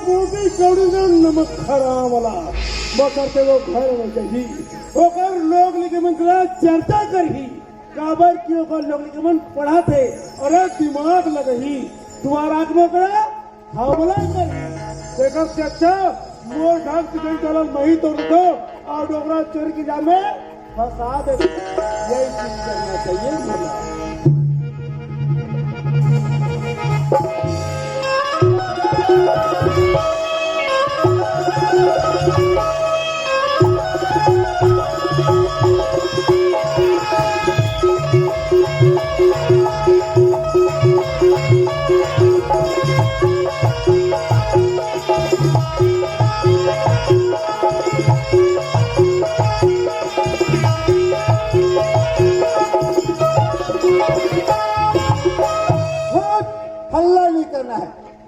मोटी चौड़ी से नमक खरा वाला वो करते वो घर में गई ओकर लोग लिखमन करा चर्चा करही काबर की ओकर लोग लिखमन पढ़ा थे और दिमाग लगही तुम्हारा आत्मा करा हमला कर देखो चचा मोर ढंग से गई चलल मही तोड़ दो और डोगरा चोर की जाल में फंसा दे यही चीज करना चाहिए मला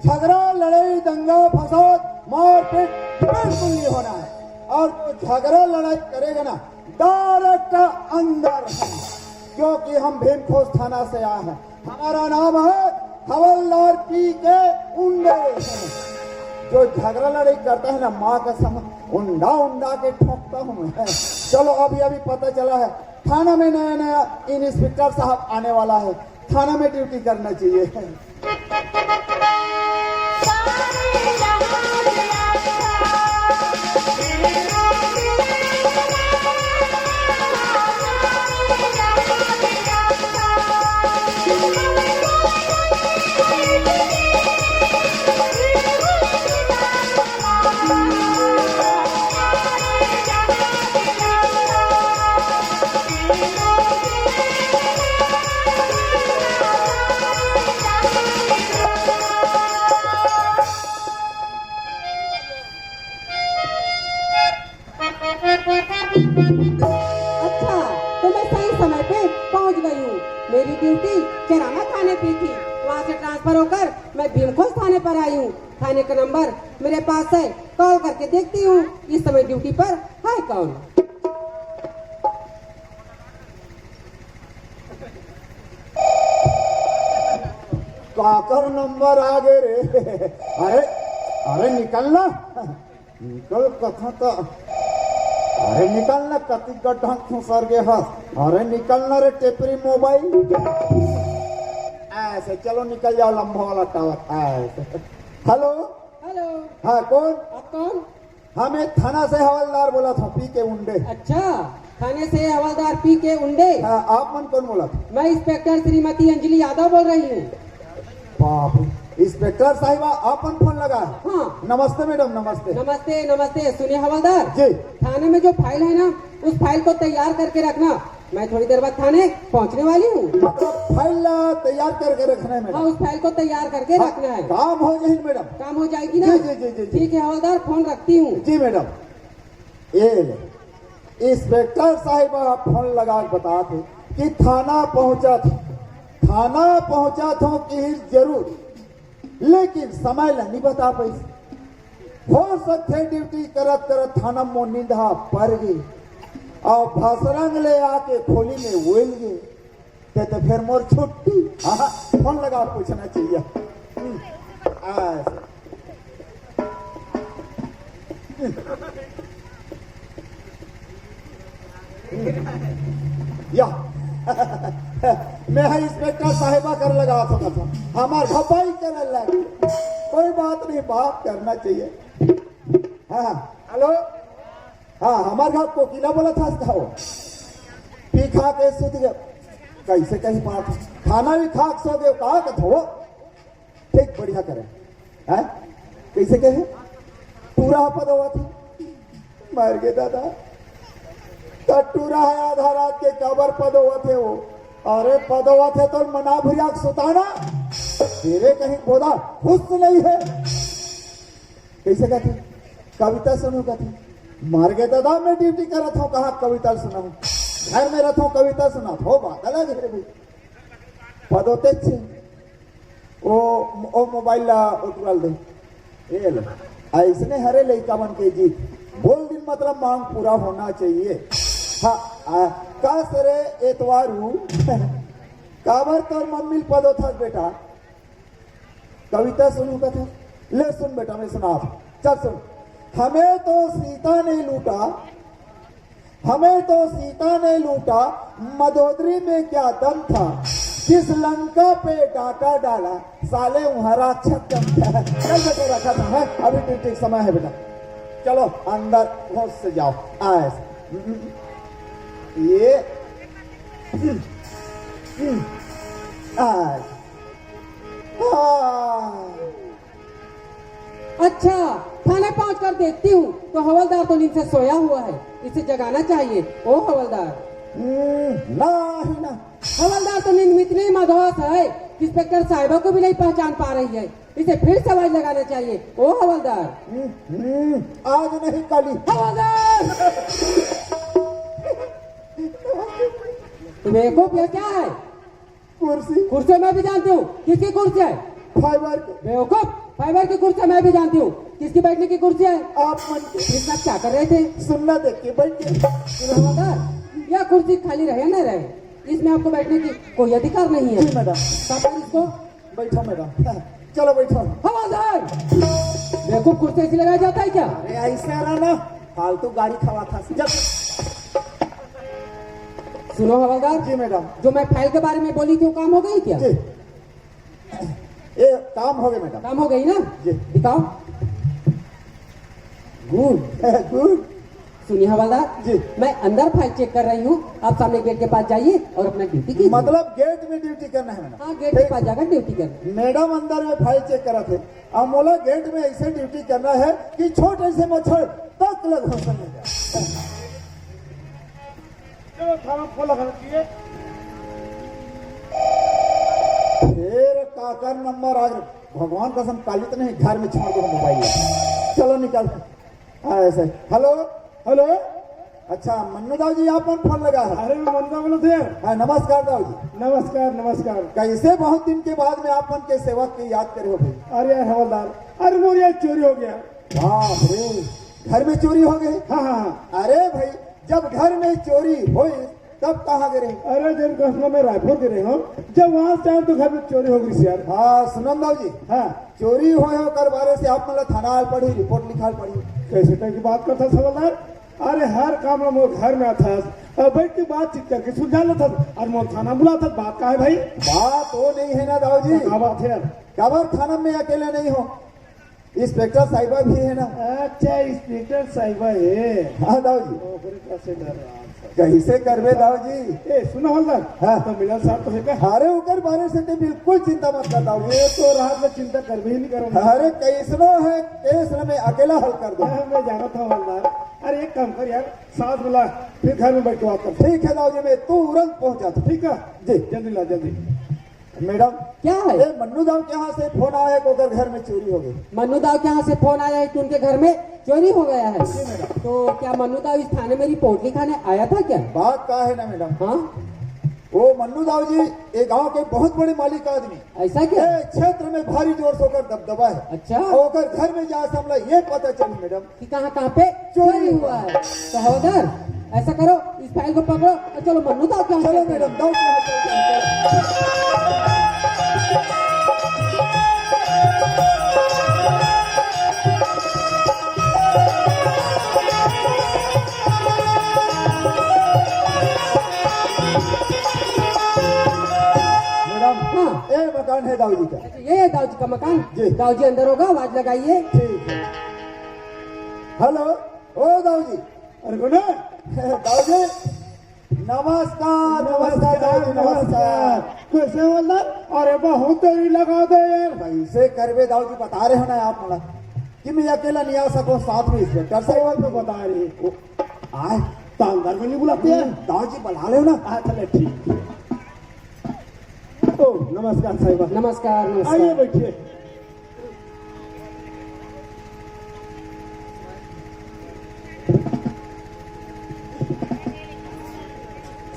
झगड़ा लड़ाई दंगा फसाद मारपीट बिल्कुल नहीं होना है और तो झगड़ा लड़ाई करेगा ना डायरेक्ट अंदर है क्योंकि हम भीमखोज थाना से आए हैं हमारा नाम है हवलदार पी के उंडे जो झगड़ा लड़ाई करता है ना माँ का सम उंडा उंडा के ठोकता हूँ मैं चलो अभी अभी पता चला है थाना में नया नया इंस्पेक्टर साहब आने वाला है थाना में ड्यूटी करना चाहिए मेरी ड्यूटी चरामा थाने की थी वहाँ से ट्रांसफर होकर मैं भीमखोज थाने पर आई हूँ थाने का नंबर मेरे पास है कॉल करके देखती हूँ इस समय ड्यूटी पर है कौन काकर नंबर आ गए रे अरे अरे निकलना निकल कथा तो अरे निकलना कति गड्ढा सर के हाथ अरे निकलना रे टेपरी मोबाइल ऐसे चलो निकल जाओ लंबा वाला टावर ऐसे हेलो हेलो हाँ कौन आप कौन हमें थाना से हवलदार बोला था पी के उंडे अच्छा थाने से हवलदार पी के उंडे हाँ आप मन कौन बोला था मैं इंस्पेक्टर श्रीमती अंजलि यादव बोल रही हूँ बाप इंस्पेक्टर साहिबा आपन फोन लगा हाँ नमस्ते मैडम नमस्ते नमस्ते नमस्ते सुनिए हवलदार जी थाने में जो फाइल है ना उस फाइल को तैयार करके रखना मैं थोड़ी देर बाद थाने पहुंचने वाली हूँ मतलब फाइल तैयार करके रखना है हाँ उस फाइल को तैयार करके रखना है काम हो जाएगी मैडम काम हो जाएगी ना जी जी जी ठीक है हवलदार फोन रखती हूँ जी मैडम ये इंस्पेक्टर साहिबा फोन लगा बता थे कि थाना पहुंचा था कि जरूर लेकिन समय नहीं बता पाई हो सकते ड्यूटी करत करत थाना मो निंदा पर गई और भसरंग ले आके खोली में उल गए तो फिर मोर छुट्टी फोन लगा पूछना चाहिए या मैं इंस्पेक्टर साहिबा कर लगा था हमार भपाई कर लगे कोई बात नहीं बात करना चाहिए हाँ हेलो हाँ हमारे घर कोकिला बोला था खाओ पी खा के सुत गए कैसे कहीं बात खाना भी खा सो गए कहा का थो ठीक बढ़िया करे है कैसे कहे पूरा पद हुआ था मर गए दादा टूरा है आधा रात के कबर पद हुआ थे वो अरे पद हुआ थे तो मना भुरिया सुताना तेरे कहीं बोला हुस्न नहीं है कैसे कहते कविता सुनू कहते मार गए दादा मैं ड्यूटी कर रहा था कहा कविता सुनाऊं घर में रहता हूँ कविता सुना हो बात अलग है भाई पद होते छे ओ मोबाइल उठवाल दे ये लो ऐसने हरे लड़का बन के जीत बोल दिन मतलब मांग पूरा होना चाहिए हाँ का सरे एतवारू काबर तोर मम्मी पदो था बेटा कविता सुनू का था ले सुन बेटा, मैं सुना, चल सुन। हमें तो सीता ने लूटा, हमें तो सीता ने लूटा, मदोदरी में क्या दम था, किस लंका पे डाका डाला, साले उहरा छक्कम था। चल बेटे रखा था है, अभी ड्यूटी समय है बेटा, चलो अंदर होश से जाओ। आए ये आए अच्छा, थाने पहुंच कर देखती हूँ तो हवलदार तो नींद से सोया हुआ है, इसे जगाना चाहिए। ओ हवलदार, ना ही ना, हवलदार तो नींद में इतनी मदहोश है कि इंस्पेक्टर साहिबा को भी नहीं पहचान पा रही है, इसे फिर से आवाज लगाना चाहिए। ओ हवलदार, आज नहीं कल ही। हवलदार तुम्हें को क्या है? कुर्सी, कुर्सी मैं भी जानती हूँ, किसकी कुर्सी है? फाइबर बेवकूफ, फाइबर की कुर्सी मैं भी जानती हूँ, किसकी बैठने की कुर्सी है? आप मन के इसका क्या कर रहे थे? सुनना देख के बैठ के। हवलदार, यह कुर्सी खाली रहे न रहे, इसमें आपको बैठने की कोई अधिकार नहीं है। जी मैडम, साहब इसको बैठो मैडम, चलो बैठो। हवलदार, देखो कुर्सी ऐसी लगाया जाता है क्या? अरे ऐसे रहना, फालतू गाड़ी खवा था। सुनो हवलदार जी मैडम, जो मैं फाइल के बारे में बोली थी वो काम हो गई क्या? जी ये काम हो गया मैडम। काम हो गई ना? जी। दिखाओ। Good good. सुनिए हवलदार जी, मैं अंदर फाइल चेक कर रही हूँ, आप सामने गेट के पास जाइए और अपना ड्यूटी कीजिए। मतलब गेट में ड्यूटी करना है मैडम? हाँ, गेट के पास जाकर ड्यूटी करना। मैडम अंदर में फाइल चेक करा थे, अब मोला गेट में ऐसे ड्यूटी करना है कि छोटे से मच्छर तक लग हो सके। चलो थाना फोन लगा दीजिए। फिर काकर नंबर आज भगवान कसम काली तो नहीं, घर में छोड़ दो मोबाइल। चलो निकल। ऐसे हेलो हेलो, अच्छा मन्नू दाऊ जी आप कौन फोन लगा है? अरे मैं मनता बोलो थे। हाँ नमस्कार दाऊ जी। नमस्कार नमस्कार। कैसे बहुत दिन के बाद में आप के सेवक की याद करे हो भाई? अरे यार हवलदार, अरे मोर यार चोरी हो गया। बाप रे, घर में चोरी हो गई? हाँ हाँ हाँ। अरे भाई जब घर में चोरी हुई तब कहाँ गिरे? अरे जब कसम में रायपुर गिरे हो, जब वहाँ से आए तो घर में चोरी हो गई यार। हाँ सुनम दाऊ जी, हाँ, चोरी हो कर बारे से आप मतलब थाना आल पड़ी, रिपोर्ट लिखाल पड़ी। कैसे टाइम की बात करता हवलदार? अरे हर काम में मोर घर में आता और बैठ के बातचीत करके सुलझा लेता और मोर थाना बुलाता। बात का है भाई? बात वो नहीं है ना दाऊ जी। क्या बात है यार? कबर थाना में अकेले नहीं हो, इंस्पेक्टर साहिबा भी है ना। अच्छा इंस्पेक्टर साहिबा है। हाँ दाऊ जी, कैसे डर रहा? कैसे करबे दाऊ जी? ए सुनो हवलदार, हाँ। तो मिलन साहब तो है क्या? अरे उकर बारे से तो बिल्कुल चिंता मत कर दाऊ जी। ये तो रात में चिंता कर भी नहीं करूँगा। अरे कैसनो है केस मैं अकेला हल कर दो। मैं जाना था हवलदार। अरे एक काम कर यार, साथ बुला, फिर घर में बैठ के बात कर। ठीक है दाऊ जी, मैं तुरंत पहुंच जाता हूँ। ठीक है जी। जल्दी ला जल्दी। मैडम क्या है? ये मन्नू दाऊ के यहाँ से फोन आया कि उधर घर में चोरी हो गई। मन्नू दाऊ के यहाँ से फोन आया है कि उनके घर में चोरी हो गया है। तो क्या मन्नू दाऊ इस थाने में रिपोर्ट लिखाने आया था क्या? बात का है ना मैडम, हाँ, वो मन्नू दाऊ जी एक गांव के बहुत बड़े मालिक आदमी, ऐसा क्या? ये क्षेत्र में भारी जोर से होकर दबदबा है। अच्छा। और घर में जा हमला ये पता चली मैडम कि कहाँ कहाँ पे चोरी हुआ है। तो हवलदार ऐसा करो, इस फाइल को पकड़ो और चलो मन्नू दाऊ के यहाँ चलो चलते हैं। मैडम दाऊ के यहाँ चलते हैं। मैडम हाँ। ये मकान है दाऊ जी का। अच्छा, ये है दाऊ जी का मकान। जी। दाऊ जी अंदर होगा, आवाज लगाइए। ठीक है। हेलो ओ दाऊ जी। अरे बोलो। दाऊ जी नमस्कार। नमस्कार दाऊ जी, नमस्कार। कैसे हवलदार? अरे बहुत देरी लगा दे यार। कैसे करवे दाऊ जी, बता रहे हो ना आप मला कि मैं अकेला नहीं आ सकूं, साथ में इंस्पेक्टर साहब तो बता रही आए तो अंदर में नहीं बुलाते यार। दाऊ जी बुला ले ना। हाँ चले ठीक। ओ नमस्कार साहिबा। नमस्कार आइए नमस्कार। बैठिए।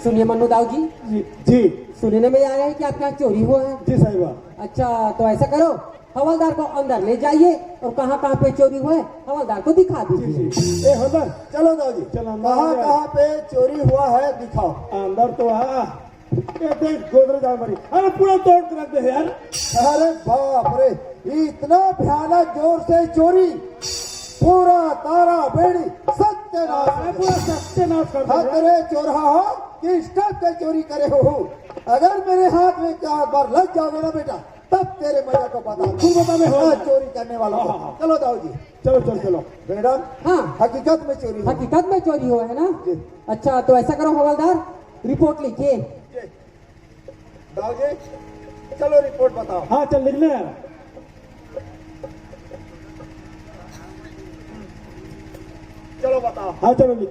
सुनिए मन्नू दाऊ जी, जी जी सुनने में आया है कि आपके यहाँ चोरी हुआ है। जी साहिबा। अच्छा तो ऐसा करो, हवलदार को अंदर ले जाइए और कहाँ कहाँ पे चोरी हुआ है हवलदार को दिखा जी दीजिए। जी। ए हवलदार चलो दाऊ जी, चलो अंदर कहाँ आ जाओ। कहाँ पे चोरी हुआ है दिखाओ। अंदर तो आ ये देख गोदरेज अलमारी, अरे पूरा तोड़ कर रख दे यार। अरे बाप रे, इतना भयानक जोर से चोरी, पूरा तारा बेड़ी सत्यानाश, अरे पूरा सत्यानाश कर हाँ दे। तेरे चोरहा हो कि स्टॉप पे चोरी करे हो। अगर मेरे हाथ में क्या बार लग जाओगे ना बेटा, तब तेरे मजा को बता तू बता दे, हो। चोरी करने वाला को। हाँ। चलो दाऊ जी, चलो चलो चलो। मैडम हाँ। हकीकत में चोरी हुई। हकीकत में चोरी हुआ है ना? जी। अच्छा तो ऐसा करो हवलदार, रिपोर्ट लिखिए। दाऊ जी चलो रिपोर्ट बताओ। हाँ चल लिख ले यार। चलो बताओ। हाँ चलो लिख।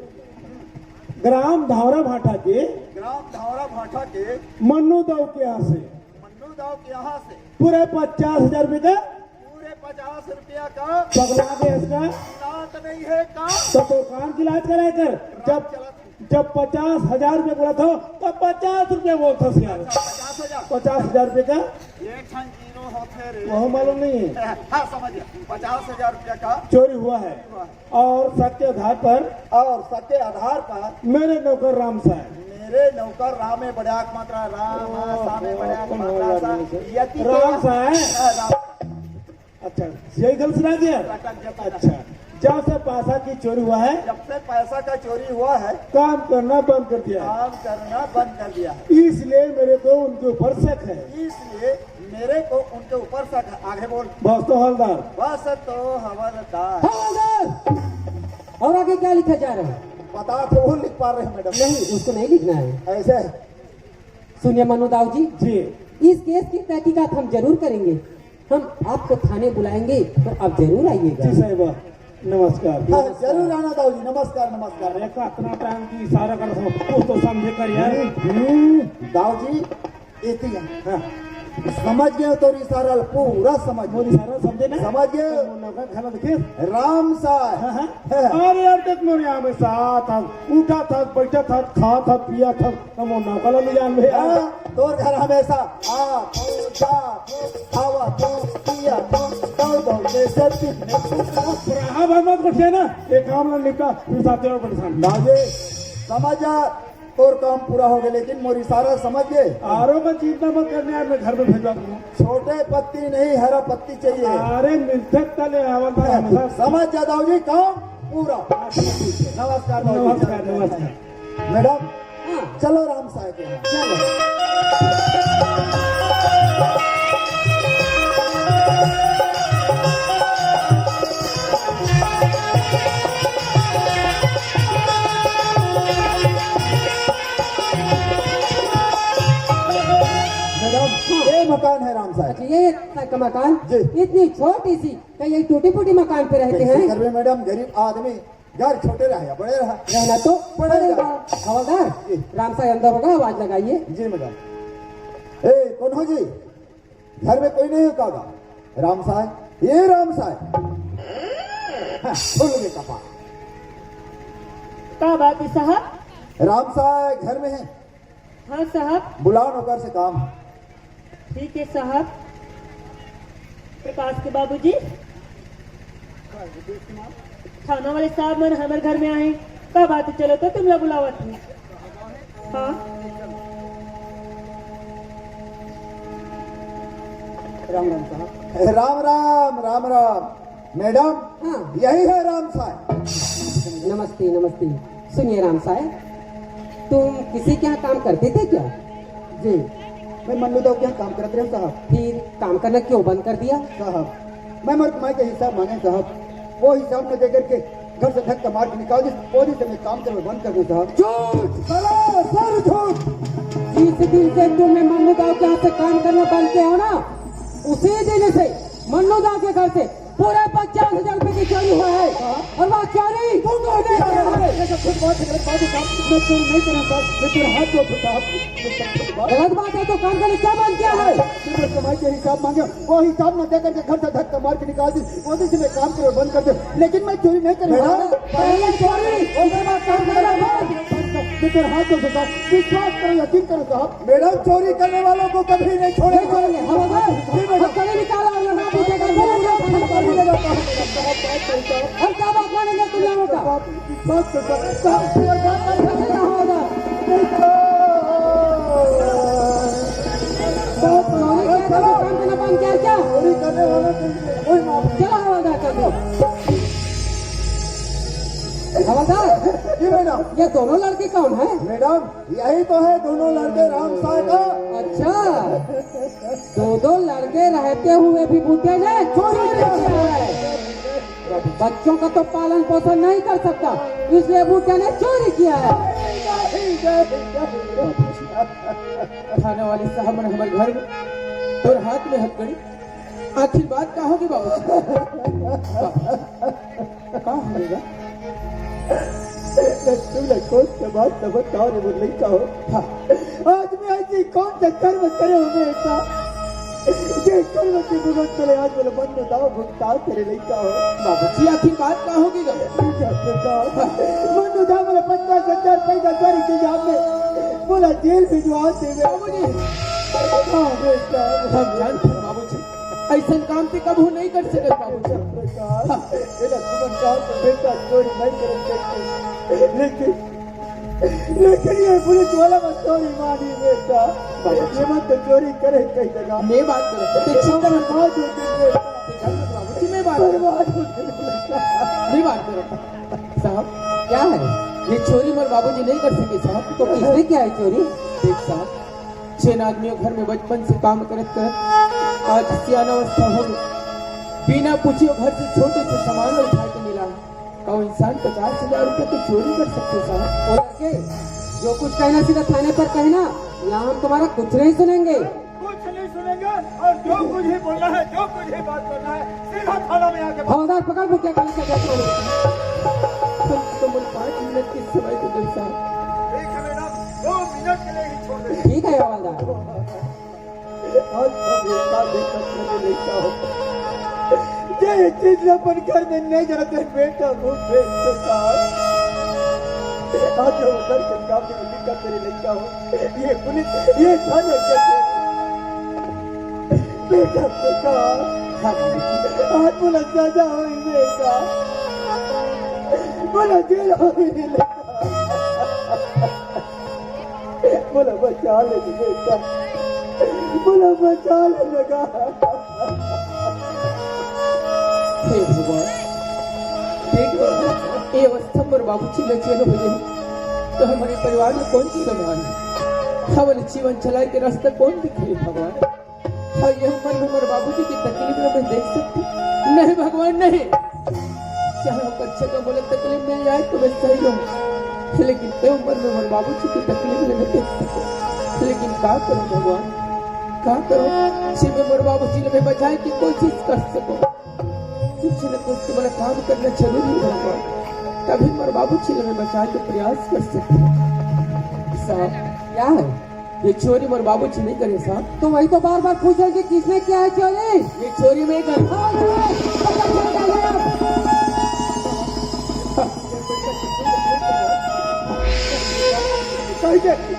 ग्राम धावरा भाटा के ग्राम धावरा भाटा के मन्नू दाऊ के यहाँ से मन्नू दाऊ के यहाँ से पूरे 50,000 रुपए का पूरे 50 रुपया का पगला के इसका रात नहीं है काम। तो दुकान की इलाज कराया कर। जब 50,000 रुपये बोला था तब 50 रुपये बोलता था यार। 50,000 50,000 रुपये का एक ठन जीरो होते रे। वह मालूम नहीं है। हाँ समझ गया, 50,000 रुपया का चोरी हुआ है और सत्य आधार पर और सत्य आधार पर मेरे नौकर राम साहब, मेरे नौकर राम में बड़ाक मात्रा राम सामे बड़ाक मात्रा सा यति के- राम साहब। हाँ, राम अच्छा यही गल सुना दिया। रटक जाता है। अच्छा जब से पैसा की चोरी हुआ है जब से पैसा का चोरी हुआ है काम करना बंद कर दिया है। काम करना बंद कर दिया है। इसलिए मेरे को उनके ऊपर शक है। इसलिए मेरे को उनके ऊपर शक है। आगे बोल। बस तो हवलदार। बस तो हवलदार। हवलदार और आगे क्या लिखा जा रहा है? बता तो वो लिख पा रहे हैं मैडम। नहीं उसको नहीं लिखना है। ऐसे सुनिए मनु दाऊ जी, जी इस केस की तहकीकात हम जरूर करेंगे। हम आपको थाने बुलाएंगे तो आप जरूर आइएगा। जी साहिबा नमस्कार। हाँ, जरूर आना दाऊ जी। नमस्कार नमस्कार। अरे का इतना टाइम की इशारा कर कुछ तो समझे कर यार। दाऊ जी इतनी है। हाँ, समझ गए तो इशारा पूरा समझ मोदी गए। सारा समझे ना। समझ गए। नौकर खाना देखिए। राम हाँ, साहब हाँ। अरे यार देख मोर यहाँ में साथ था, उठा था, बैठा था, खा था, पिया था, हम नौकर ले जान में यार। हाँ, तोर घर हमेशा आ तो जा तो खावा तो पिया तो दौड़ दौड़ने से पीने को। हाँ भाई मत कुछ ना, एक काम ना निपटा फिर साथे और परेशान। दाऊ समझ जा, तोर काम पूरा हो गया, लेकिन मोर इशारा समझ गए। आरो का चिंता मत करने यार, मैं घर में भेजवा दूंगा। छोटे पत्ती नहीं हरा पत्ती चाहिए। अरे मिलते तले हवलदार हमेशा। समझ जा दाऊ जी, काम पूरा। नमस्कार दाऊ जी। नमस्कार नमस्कार। मैडम हाँ चलो राम साहब के यहाँ। चलो। मैडम ये मकान है राम साहब। अच्छा ये का मकान जी। इतनी छोटी सी, क्या ये टूटी फूटी मकान पे रहते कैसे हैं? कर में मैडम, गरीब आदमी, घर छोटे रहा या बड़े रहा। रहना तो पड़ेगा। पड़ेगा। हवलदार जी। राम साहब अंदर होगा, आवाज लगाइए। जी मैडम। ए कौन हो जी? घर में कोई नहीं हो कागा? राम साहब, ये राम साहब। हाँ, खुल गए कपा। का बात है साहब? राम साहब घर में है, हाँ साहब, बुलाओ नौकर से काम है। ठीक है साहब। प्रकाश के बाबूजी, थाना वाले साहब मन हमारे घर में आए। का बात है? चलो तो तुम लोग बुलावत हो। हाँ राम राम साहब। राम राम राम राम। मैडम हाँ यही है राम साहब। नमस्ते नमस्ते। सुनिए राम साहब, तुम किसी के यहाँ काम करते थे क्या? जी मैं मन्नू दाऊ के यहाँ काम करते रहे साहब। फिर काम करना क्यों बंद कर दिया? साहब मैं मर कमाई का हिसाब मांगे साहब, वो हिसाब में देकर के घर से धक्का मार के निकाल दी। वो दिन से मैं काम करना बंद कर दूं साहब। झूठ! साला सर झूठ। जिस दिन से तुमने मन्नू दाऊ के यहाँ से काम करना बंद किया हो ना, उसी दिन से मन्नू दाऊ के घर से पूरे 50,000 रुपए की चोरी हुआ है। और वह चोरी तुम लोगों ने किया है। मैं चोरी नहीं करा साहब, मैं तेरा हाथ जोड़ साहब। गलत बात है तो काम करना क्या बंद किया है? मैं कमाई के हिसाब मांगे, वो हिसाब न देकर के घर से धक्का मार के निकाल दी। वो दिन से मैं काम करना बंद कर दे, लेकिन मैं चोरी नहीं करूँगा। पहले चोरी उसके बाद काम करना बंद। मैं तेरा हाथ जोड़ साहब, विश्वास करो, यकीन करो साहब। मैडम चोरी करने वालों को कभी नहीं नहीं छोड़ेंगे। छोड़ेंगे। हवलदार अब चले निकालो, और ना पूछेगा और क्या बात मानेंगे तुम लोगों का? साहब हवलदार हवलदार, जी मैडम। ये दोनों लड़के कौन है? मैडम यही तो है दोनों लड़के राम साहब का। अच्छा, दो लड़के रहते हुए भी बूढ़े ने चोरी किया है। बच्चों का तो पालन पोषण नहीं कर सकता, इसलिए बूढ़े ने चोरी किया है। थाने वाले साहब ने हमारे घर में और हाथ में हथकड़ी, आखिर बात क्या होगी बाबू? क्या होगा? हाँ, आज मैं ऐसी कौन सा कर्म करे हो बेटा, जे कर्म के भुगत चले आज मेरे मन में दाव भुगता तेरे लइका हो। बाबू जी आखिर बात क्या होगी? मन दाव मेरे 50,000 पैसा चोरी की आपने बोला जेल भिजवा दे बाबू जी हाँ बेटा हम जानते हैं बाबू जी, ऐसा काम तो कभी नहीं कर सकते बाबू जी। बेटा चोरी नहीं कर लेकिन ये पुलिस वाला मत चोरी मानी बेटा, ये मत चोरी करे कई जगह। मैं बात करूँ तो चिंता मत बात होती है बाबू जी, मैं बात करूँ साहब। क्या है? ये चोरी मर बाबू जी नहीं कर सके साहब। तो किसने किया है चोरी? देख साहब, 6 आदमियों घर में बचपन से काम करत आज सियाना अवस्था हो गई, बिना पूछे घर से छोटे से सामान उठा के मिला है। और इंसान 50,000 रुपये तो चोरी कर सकते साहब। और लड़के, जो कुछ कहना सीधा थाने पर कहना, यहाँ हम तुम्हारा कुछ नहीं सुनेंगे। कुछ नहीं सुनेंगे और जो कुछ ही बोलना है, जो कुछ ही बात करना है, सीधा थाना में आके हवलदार पकड़ बुकिया कर लेकर जाओ थाने में। कम से कम 5 मिनट की समय तो दे साहब। ठीक है मैडम, 2 मिनट के लिए ही छोड़ देंगे। ठीक है हवलदार। आज सब एकता देखकर मुझे लेता हो ये चीज अपन कर दे नहीं जरा बेटा वो बेटा आज जो उधर के काम के लिखा तेरे लेता हो ये पुलिस ये थाने के बेटा बेटा आज बोला सजा हुई बेटा बोला जेल हुई बोला बचा ले बेटा बोला बचा ले लगा। हे भगवान, देखो ये अवस्था पर बाबू जी लचेल हो गए तो हमारे परिवार में कौन सी संभाल हमारे जीवन चलाए के रास्ता कौन दिखाए भगवान? और ये उम्र में हमारे बाबू जी की तकलीफ में मैं देख सकती नहीं भगवान नहीं। चाहे हम बच्चे का बोले तकलीफ मिल जाए तो मैं सही हूँ, लेकिन ये उम्र में हमारे बाबू जी की तकलीफ में नहीं देख सकती। लेकिन क्या करूँ भगवान, क्या करूँ? सिर्फ हमारे बाबू जी ने बचाए की कोशिश कर सको, कुछ न कुछ तो बड़ा काम करना जरूरी होगा, तभी हमारे बाबू जी ने बचाए के प्रयास कर सकते साहब। क्या है? ये चोरी मेरे बाबू जी नहीं करे साहब। तो वही तो बार बार पूछे कि किसने किया है चोरी? ये चोरी में कर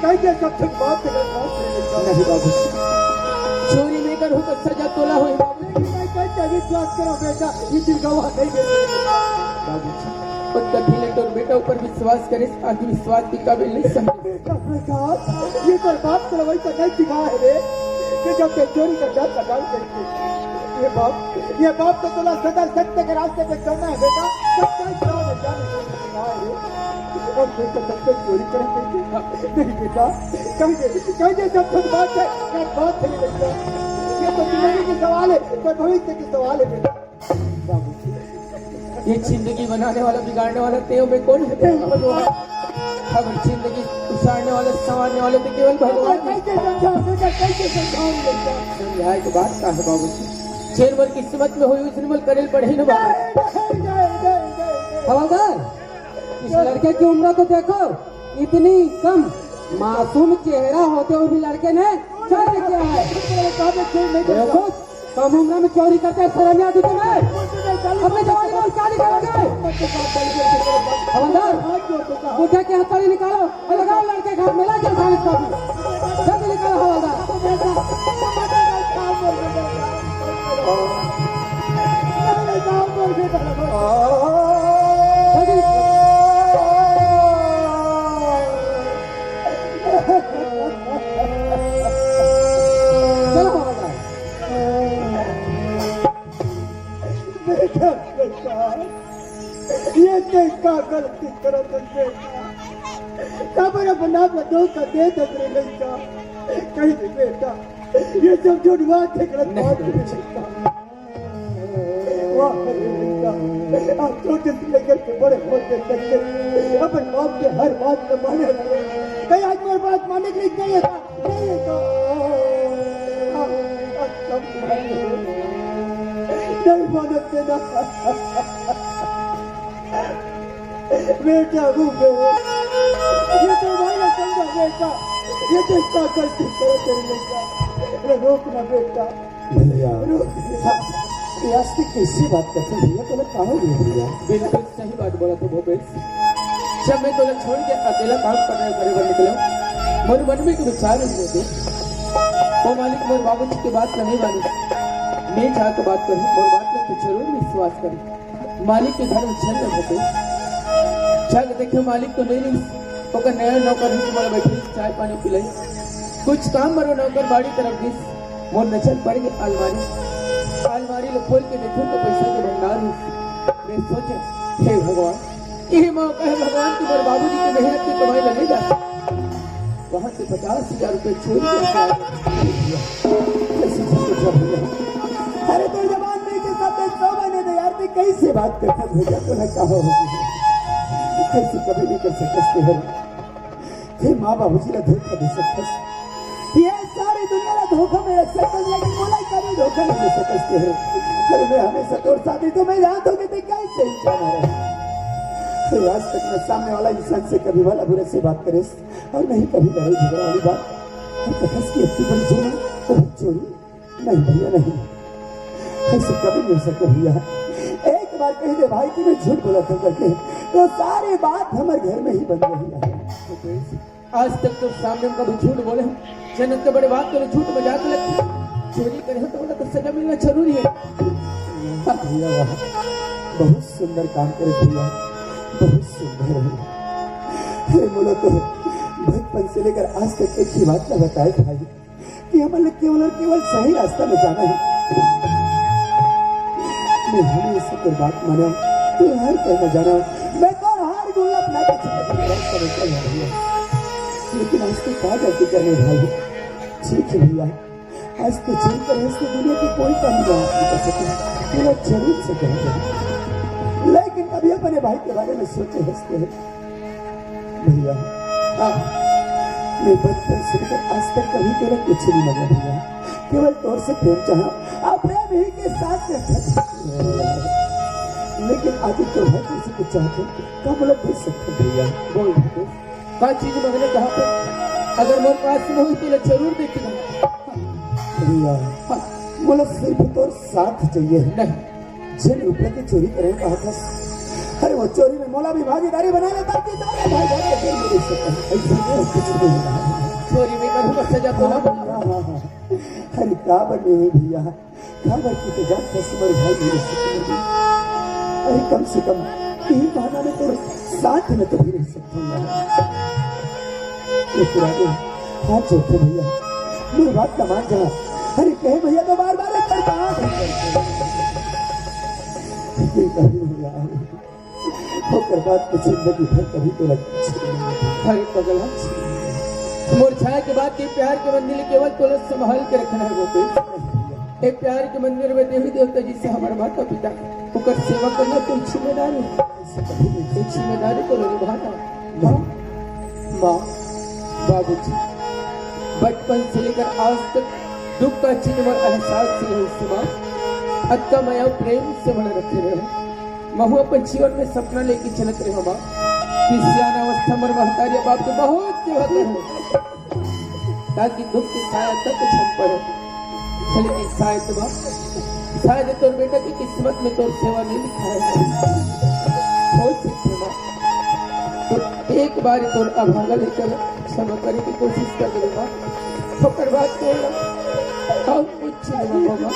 कहीं सब तक बात नहीं बाबू जी, चोरी में कर होकर सजा तोला हुई बाबू विश्वास करो बेटा ये दिल गवाह नहीं देते बाबू जी। और ढीले तो बेटा ऊपर विश्वास करे, आगे विश्वास की काबिल नहीं समझे। ये तो बात करो वही तो नहीं दिखा है रे कि जब ते चोरी का डर का डाल करके ये बाप तो तुला सदा सत्य के रास्ते पे चलना है बेटा, सच्चाई की राह में जाने को दिखा है रे। और बेटा तब तक चोरी करेंगे नहीं बेटा, कहेंगे जब तक बात है क्या बात है बेटा, ये तो जिंदगी की सवाल है, तो भविष्य की सवाल है बेटा। बाबू ये जिंदगी बनाने वाला बिगाड़ने वाला तेव में कौन है? अगर जिंदगी उछाड़ने वाले संवारने वाले तो केवल भगवान। कैसे समझाओ बेटा, कैसे समझाओ बेटा? समझाए तो बात का है बाबू जी, जेल किस्मत में हुई उसने बोल करेल पढ़े न बाबू। हवलदार, इस लड़के की उम्र तो देखो, इतनी कम मासूम चेहरा होते हुए भी लड़के ने चोरी किया है। देखो कम उम्र में चोरी करते शर्म नहीं आती तुम्हें? अपने जवानी में क्या निकालोगे? हवलदार, मुझे के हथकड़ी निकालो और लगाओ लड़के घर में, लाओ थाने को जल्दी निकालो हवलदार। चलो हवलदार। ये देखा गलती करो तो बेटा खबर अपना धोखा दे दे लड़का कहीं नहीं बेटा ये सब झूठ बात है गलत बात है बेटा वाह बेटा आप छोटे से लेकर के बड़े होते तक अपने बाप के हर बात को माने रहे कहीं आज मेरी बात मानने के लिए नहीं है नहीं है नहीं मानते ना बेटा रूबे ये तो भाई समझा बेटा ये तो इसका गलती करो तेरे बेटा रोकना बेटा भैया रास्ते कैसी बात करते हैं भैया तुम्हें कहाँ गए भैया बिल्कुल सही बात बोला तो भूपेश। जब मैं तोला छोड़ के अकेला काम करने करे निकला मोर मन में विचार हुए थे वो मालिक मोर बाबूजी की बात नहीं मानी मैं चाह के बात करूँ मोर बात में तो जरूर विश्वास करूँ मालिक के घर में छल न होते जग देखे मालिक तो नहीं ओकर नया नौकर मोला बैठे चाय पानी पिलाई कुछ काम मरो नौकर बाड़ी तरफ दिस मोर नजर पड़ गई अलमारी लो खोल के देखो तो पैसा के भंडार मैं सोचे हे भगवान ये मौका है भगवान की मेरे बाबूजी की मेहनत की कमाई लगे जा वहां से 50,000 रुपए चोरी अरे तो जवान नहीं के साथ 100 महीने दे यार कैसे बात करता भैया तो कहा होगी कैसे कभी नहीं कर सकते हो फिर माँ बाबूजी का धोखा दे सकते ये सारी दुनिया का धोखा में रख सकते लेकिन बोला कभी धोखा नहीं दे सकते हो फिर मैं हमेशा तोड़ साथी तो मैं जानता हूँ कि क्या चाहिए जाना रहे आज तक मैं सामने वाला इंसान से कभी भला बुरे से बात करे और नहीं कभी लड़ाई झगड़ा वाली बात कथस की इतनी बड़ी जुर्म और चोरी नहीं भैया नहीं ऐसे कभी नहीं हो सकता भैया एक बार कह दे भाई कि मैं झूठ बोला था करके तो सारी बात हमारे घर में ही बन रही है आज तक तो सामने हम कभी झूठ बोले जन्नत के बड़े बात तो झूठ मजाक लगती चोरी करे तो बोला तो सजा मिलना जरूरी है भैया वाह बहुत सुंदर काम करे भैया बहुत सुंदर है बोलो तो बचपन से लेकर आज तक एक ही बात न बताए भाई कि हमें केवल और केवल सही रास्ता में जाना है मैं हमेशा तेरी बात माना तू हर कहना जाना मैं तो हर गुल्ला अपना के चल रही है लेकिन आज तो क्या गलती करने भाई ठीक है भैया आज तो जिन पर इसकी दुनिया की कोई कमी नहीं कर सकती मेरा जरूर से कहेंगे लेकिन कभी अपने भाई के बारे में सोचे हंसते हैं भैया मैं बचपन से लेकर आज तक कभी तेरा कुछ नहीं लगा भैया केवल तौर से प्रेम चाहा आप प्रेम ही के साथ लेकिन आगे तो भाई किसी को चाहते कब लग दे सकते भैया बोल क्या चीज मैंने कहा था अगर मेरे पास में हुई तो जरूर देती भैया बोला सिर्फ तो साथ चाहिए नहीं जिन रुपये की चोरी करें कहा था अरे वो चोरी में मौला भी भागीदारी बना लेता कि दोनों भाई भाई के मिल सकता है कुछ नहीं रहा चोरी में करूँगा सजा तो ना अरे काबर नहीं है भैया काबर की तो जान कैसे मेरे भाई मिल सकते अरे कम से कम यही बहाना में तो साथ में तो भी रह सकते हैं ये पूरा दिन हाथ जोड़ते भैया मेरी बात का मान जाना अरे कहे भैया तो बार बार कर होकर बात में जिंदगी भर कभी तो हरे पगला मोर छाया के बाद के प्यार के मंदिर केवल तुलस संभाल के रखना है वो एक प्यार के मंदिर में देवी देवता जी से हमारे माता पिता उकर सेवा करना तो जिम्मेदारी जिम्मेदारी को निभाना माँ बाबूजी बचपन से लेकर आज तक दुख का चिन्ह और एहसास से रहे सिवा अत्ता मया प्रेम से मन रखे रहे महु अपन जीवन में सपना लेके चलत रहे माँ कि सियानावस्था में महतारी बाप को बहुत सेवा करो ताकि दुख की साया तक छन पड़े लेकिन शायद तोर बेटा की किस्मत में तोर सेवा नहीं लिखा है हो सकते माँ तो एक बार तोर अभागा लेकर क्षमा करने की कोशिश कर देगा ठोकर बात को और कुछ नहीं होगा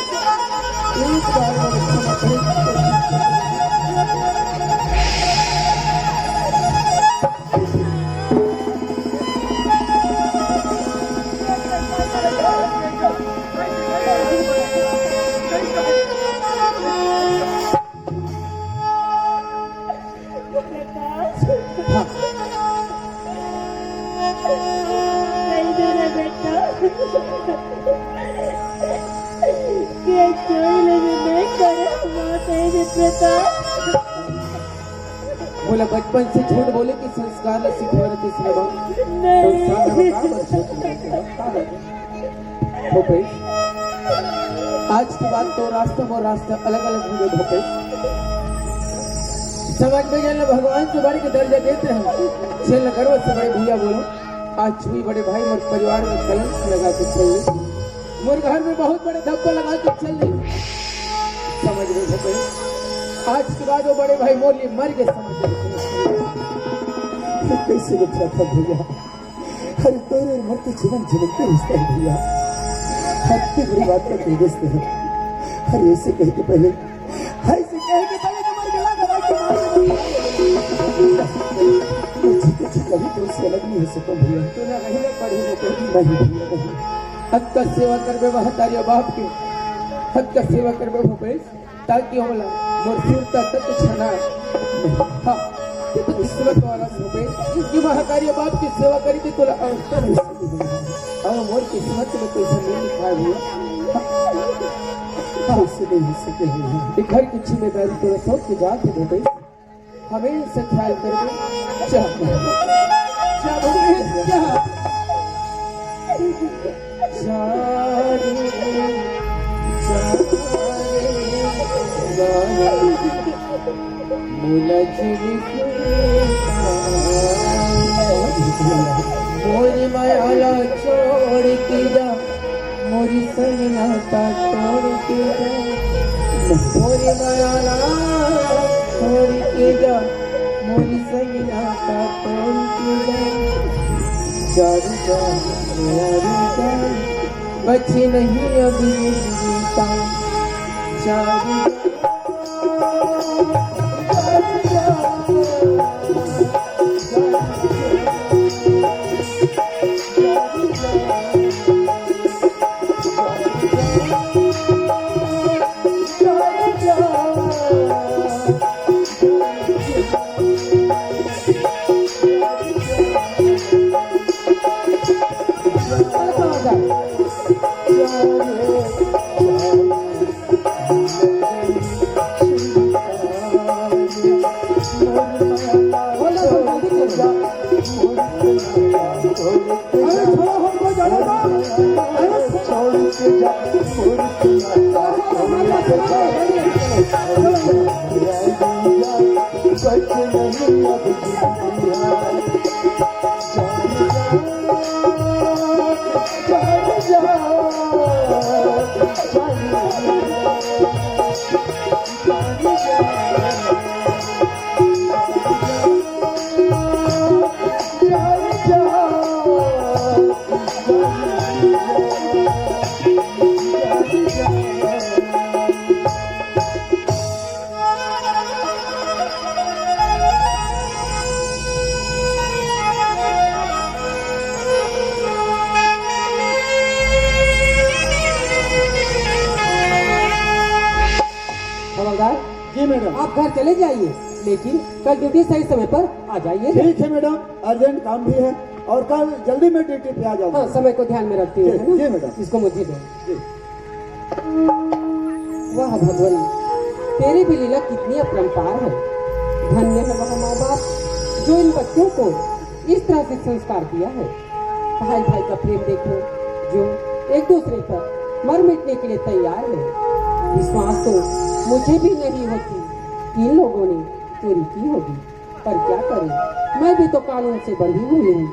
एक बार क्षमा करने की कोशिश कर कहीं विक्रेता बोला बचपन से झूठ बोले कि संस्कार न सिखवा रहे तीसरे बार नहीं भूपेश आज के बाद तो रास्ता वो रास्ता अलग अलग होंगे भूपेश। समझ में गए भगवान के बड़े के दर्जा देते हैं चल गर्व से बड़े भैया बोलो आज छुई बड़े भाई मोर परिवार में कलंक लगा के चल मोर घर में बहुत बड़े धब्बा लगा के चल रही समझ गए भूपेश। आज के बाद वो बड़े भाई मोर लिए मर गए समझ गए कैसे बचा था भैया अरे तेरे मरते जीवन जीवन के रिश्ता है भैया हत्ती बुरी बात का तेजस्ते है अरे ऐसे कह के पहले तुम्हारे गला दबा के कभी तो उससे अलग नहीं हो सकता भैया तूने कहीं ना पढ़ी नहीं भैया नहीं हक का सेवा करबे महतारी बाप के हक का सेवा करबे भूपेश ताकि हमला मोर सुरता तक छना हां ये तो किस्मत वाला भूपेश इसकी महतारी बाप की सेवा करी थी तोला अवसर और मोर किस्मत में कोई नहीं लिखा हुआ ऐसे नहीं हो सके भैया ये घर की जिम्मेदारी तोरा सब के जात है भूपेश हमेशा ख्याल करबे चाह भूपेश मोरी मायाला छोड़ के जा मोरी सन्नाटा तोड़ के जा मोरी मायाला छोड़ के जा मोरी सन्नाटा तोड़ के जा चारू बचे नहीं अभी जीता चारू जी मैडम आप घर चले जाइए लेकिन कल ड्यूटी सही समय पर आ जाइए। ठीक है मैडम अर्जेंट काम भी है और कल जल्दी मैं ड्यूटी पे आ जाऊंगा। हाँ समय को ध्यान में रखते हुए है ना? जी मैडम। इसको मुझे दो। जी। वाह भगवान तेरी भी लीला कितनी अपरंपार है। धन्य है वह माँ बाप जो इन बच्चों को इस तरह से संस्कार दिया है। भाई भाई का प्रेम देखो जो एक दूसरे पर मर मिटने के लिए तैयार है। विश्वास तो मुझे भी नहीं होती इन लोगों ने चोरी की होगी पर क्या करें मैं भी तो कानून से बंधी हुई हूँ।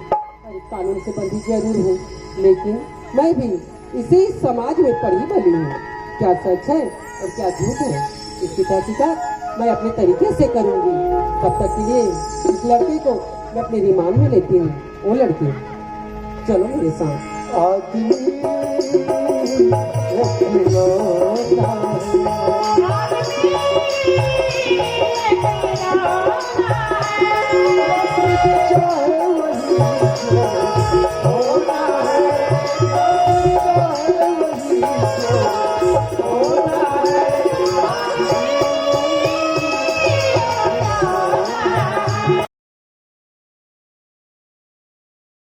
अरे कानून से बंधी जरूर हूँ लेकिन मैं भी इसी समाज में पढ़ी बनी हूँ। क्या सच है और क्या झूठ है इसकी तहकीकात मैं अपने तरीके से करूँगी। तब तक के लिए इस लड़के को मैं अपने रिमांड में लेती हूँ। वो लड़के चलो मेरे साथ। आदमी तेरा